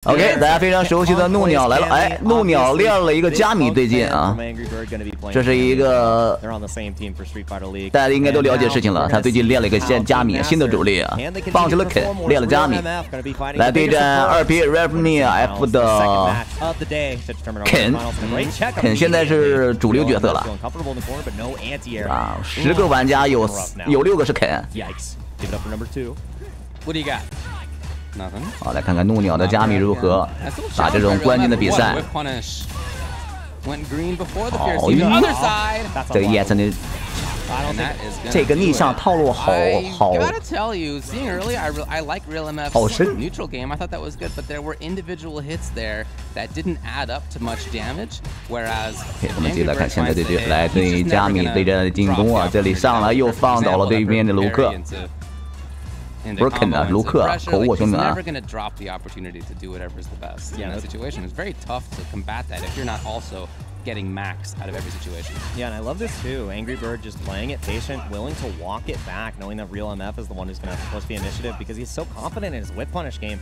OK， 大家非常熟悉的怒鸟来了。哎，怒鸟练了一个加米最近啊，这是一个大家应该都了解事情了。他最近练了一个加米新的主力啊，放弃了肯，练了加米，来对战2P Ravnia F 的肯现在是主流角色了啊，10个玩家有6个是肯。好，来看看怒鸟的加米如何打这种关键的比赛。好，这个叶森的这个逆向套路好深。我们接着看现在对决，来对加米对战的进攻啊，这里上来又放倒了对面的卢克。不是肯的，卢克口误兄弟啊。Getting max out of every situation. Yeah, and I love this too. Angry Bird just playing it patient, willing to walk it back, knowing that Real MF is the one who's going to push the initiative because he's so confident in his whip punish game.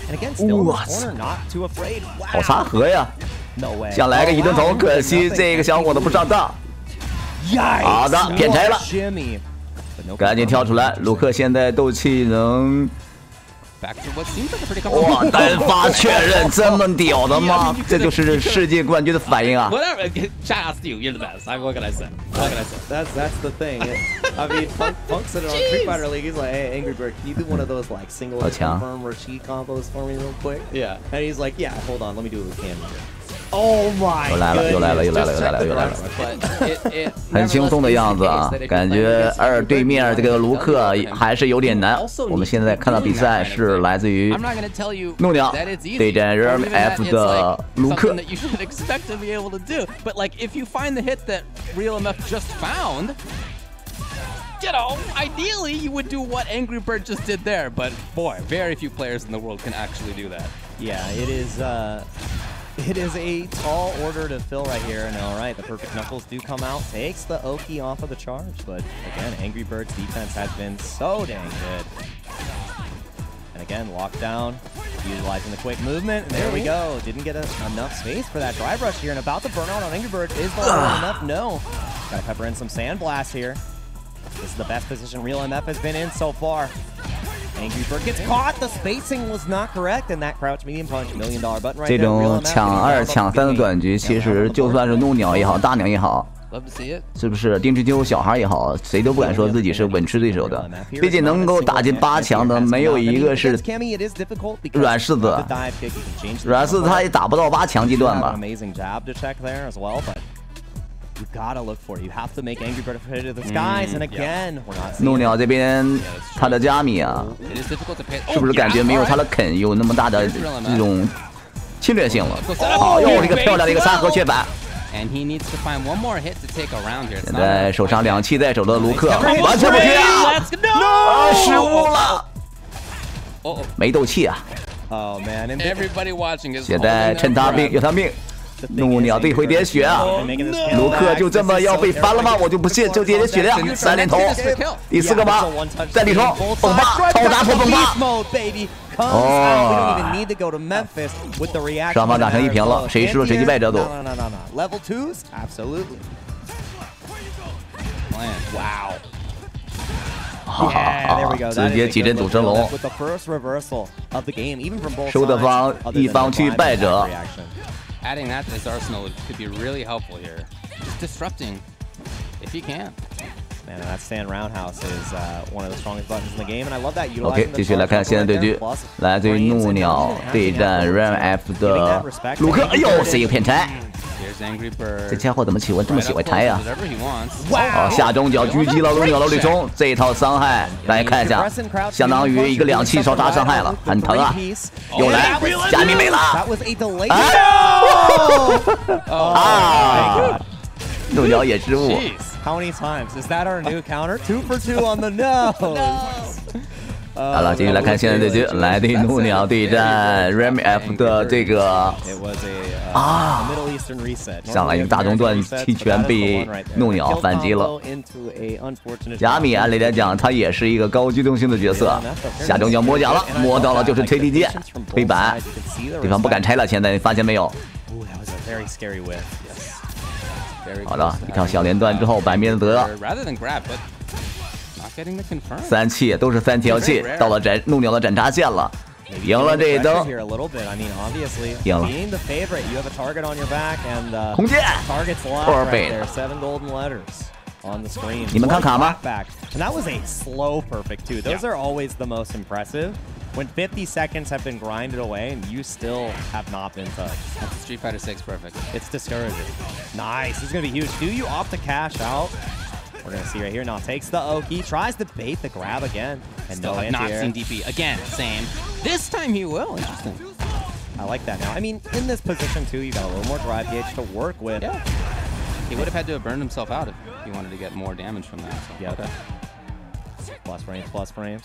And again, still in the corner, not too afraid. Wow. 好插合呀 ！No way. 想来个一顿头，可惜这个小伙子不上当。好的，骗拆了。赶紧跳出来！卢克现在斗气能。哇！单发确认，这么屌的吗？这就是世界冠军的反应啊 ！Shout out to you, you're the best. What can I say? What can I say? That's the thing. I mean, Punk said it on Street Fighter League. He's like, "Hey, Angry Bird, can you do one of those like single confirm or cheat combos for me real quick?" Yeah. And he's like, "Yeah, hold on, let me do it with Cam." Oh my！ 又来了！很轻松的样子啊，感觉对面这个卢克还是有点难。我们现在看到比赛是来自于怒鸟对战 RMF 的卢克。You know, ideally you would do what Angry Bird just did there, but boy, very few players in the world can actually do that. Yeah, it is a tall order to fill right here. And all right, the perfect knuckles do come out, takes the Oki off of the charge. But again, Angry Bird's defense has been so dang good. And again, lockdown, utilizing the quick movement. And there we go. Didn't get enough space for that drive rush here. And about the burnout on Angry Bird. Is the enough? No. Gotta pepper in some sandblast here. This is the best position Real MF has been in so far. Angry Bird gets caught. The spacing was not correct, and that crouch medium punch, $1 million button right there. 这种抢2抢3的短局，其实就算是怒鸟也好，大鸟也好，是不是丁之秋小孩也好，谁都不敢说自己是稳吃对手的。毕竟能够打进8强的，没有一个是软柿子。软柿子他也打不到8强阶段吧。You gotta look for it. You have to make Angry Bird afraid of the skies. And again, we're not seeing 怒鸟这边他的加米啊，是不是感觉没有他的肯有那么大的这种侵略性了？好，又是一个漂亮的一个3合切板。现在手上2气在手的卢克完全不缺啊！失误了，没斗气啊！现在趁他病有他命。怒鸟这回点血啊！卢克就这么要被翻了吗？我就不信，就点血量，3连头，第4个吧，在里头，崩发，超打破崩发。哦，双方打成1平了，谁输了谁即败者组。直接几阵组成龙，输的方一方去败者。Adding that to his arsenal could be really helpful here. Just disrupting, if he can. Man, that stand roundhouse is one of the strongest buttons in the game, and I love that. OK， 继续来看现在对局，来自于怒鸟对战 RMF 的卢克。哎呦，是一个骗拆！这家伙怎么这么喜欢拆呀？哦，下中脚狙击了怒鸟的对冲，这一套伤害大家看一下，相当于一个2气超杀伤害了，很疼啊！又来，加米没了！啊！怒鸟也失误。How many times is that our new counter? 2 for 2 on the nose. 好了，继续来看现在对局，来对怒鸟对战 RMF 的这个上来一个大中段击拳被怒鸟反击了。亚米按理来讲，他也是一个高机动性的角色，下中脚摸奖了，摸到了就是推地键、推板，对方不敢拆了，现在你发现没有？好的，一条小连段之后，板面得。3气都是3条气，到了怒鸟的斩杀线了，赢了这一灯，赢了。空剑 ，perfect。你们看卡吗 ？And that was a slow perfect too. Those are always the most impressive. When 50 seconds have been grinded away and you still have not been touched. That's Street Fighter 6 perfect. It's discouraging. Nice. This is gonna be huge. Do you opt to cash out? We're gonna see right here. Now takes the Oki, tries to bait the grab again, and still have not seen DP again. Same. This time he will. Interesting. I like that now. I mean, in this position too, you got a little more drive gauge to work with. Yeah. He would have had to have burned himself out if he wanted to get more damage from that. So. Yeah. Okay. Plus frames, plus frames.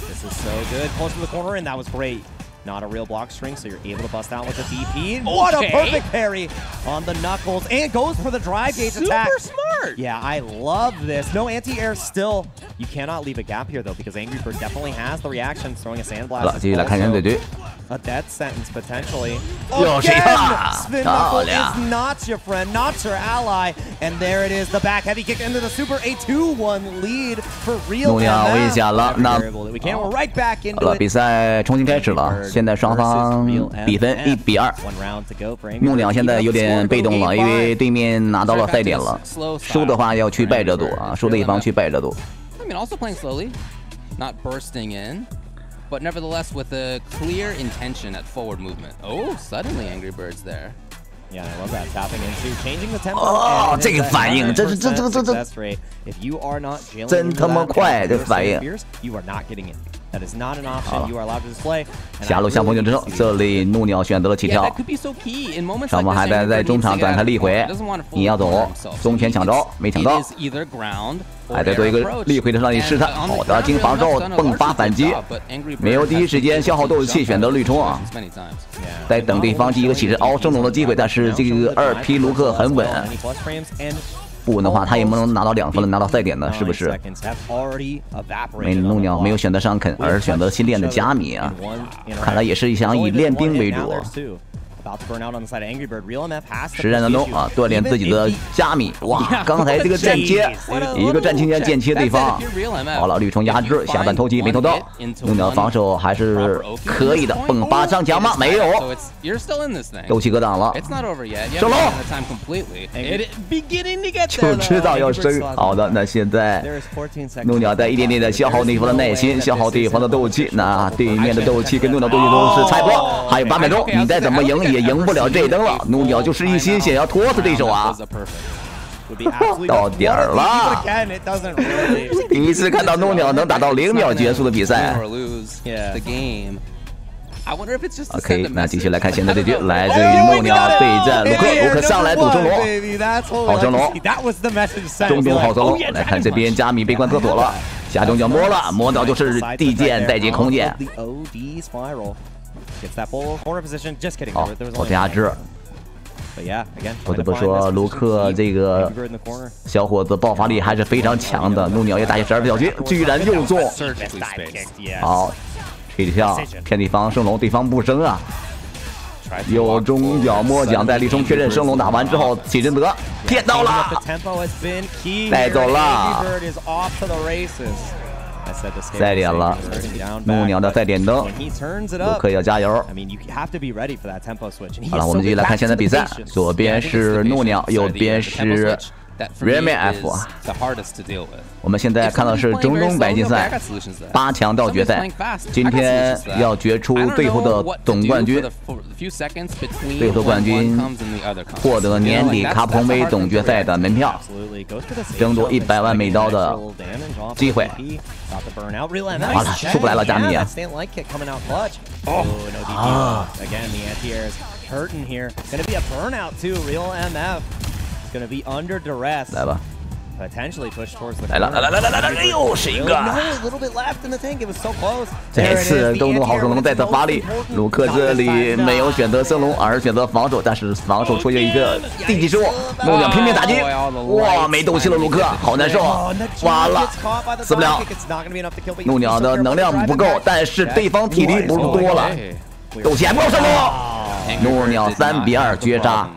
This is so good. Close to the corner, and that was great. Not a real block string, so you're able to bust out with the DP. Okay. What a perfect parry on the knuckles, and goes for the drive gauge attack. Super smart. Yeah, I love this. No anti-air still. You cannot leave a gap here, though, because Angry Bird definitely has the reaction, throwing a sandblast. A death sentence, potentially. Again, Spin Knuckle is not your friend, not your ally. And there it is, the back heavy kick into the super, a 2-1 lead for Real MF. 危险了，那 We can't, we're right back into 好了，比赛重新开始了。现在双方比分1比2。怒鸟现在有点被动了，因为对面拿到了赛点了，输的话要去败者组啊，输的一方去败者组。I mean, also playing slowly, not bursting in. But nevertheless, with a clear intention at forward movement. Oh, suddenly Angry Bird's there. Yeah, I love that. Tapping into, changing the tempo. 哦，这个反应，这 If you are not 真他妈快，这反应。 You are not getting it. That is not an option you are allowed to display. 狭路相逢就之后，这里怒鸟选择了起跳。双方还在中场展开立回，你要走，中前抢招没抢到，还得做一个立回的上去试探。好的，经防之后迸发反击，没有第一时间消耗斗志气，选择绿冲啊，在等对方第一个起势凹升龙的机会，但是这个2P卢克很稳。 不稳的话，他也不能拿到2分了，拿到赛点的，是不是？怒鸟没有选择上肯，而选择新练的加米啊，看来也是想以练兵为主。 实战当中啊，锻炼自己的加米。哇，刚才这个站切，一个站青间间切对方。好了，绿冲压制，下半偷鸡没偷到。怒鸟防守还是可以的，迸发上墙吗？没有，斗气格挡了。升龙，就知道要升。好的，那现在怒鸟在一点点的消耗对方的耐心，消耗对方的斗气。那对面的斗气跟怒鸟斗气都是差不多，还有8秒钟，你再怎么赢也赢不了这一灯了。怒鸟就是一心想要拖死对手啊！到点儿了，第一次看到怒鸟能打到0秒结束的比赛。OK， 那继续来看现在这局，来自于怒鸟对战卢克，卢克上来堵升龙，好升龙，中中好升龙。来看这边加米被关厕所了，下中脚摸了，摸到就是地键带进空键。 好，后压制。不得不说，卢克这个小伙子爆发力还是非常强的。怒鸟也打下12小局，居然又中。好，吹跳骗对方升龙，对方不升啊。有中脚摸奖，在立冲确认升龙打完之后，起真德骗到了，带走了。 赛点了，怒鸟的赛点灯，卢克要加油。好了，我们继续来看现在比赛，左边是怒鸟，右边是 RMF。我们现在看到是中东白金赛8强到决赛，今天要决出最后的总冠军，最后冠军获得年底卡普空杯总决赛的门票，争夺100万美刀的机会。 完了，出不来了，加米。来吧，来了，又是一个。这次东东好手能再次发力，卢克这里没有选择升龙，而是选择防守，但是防守出现一个低级失误，怒鸟拼命打击，哇，没斗气了，卢克好难受啊，完了，死不了。怒鸟的能量不够，但是对方体力不多了，斗气还不够升龙。怒鸟3比2绝杀。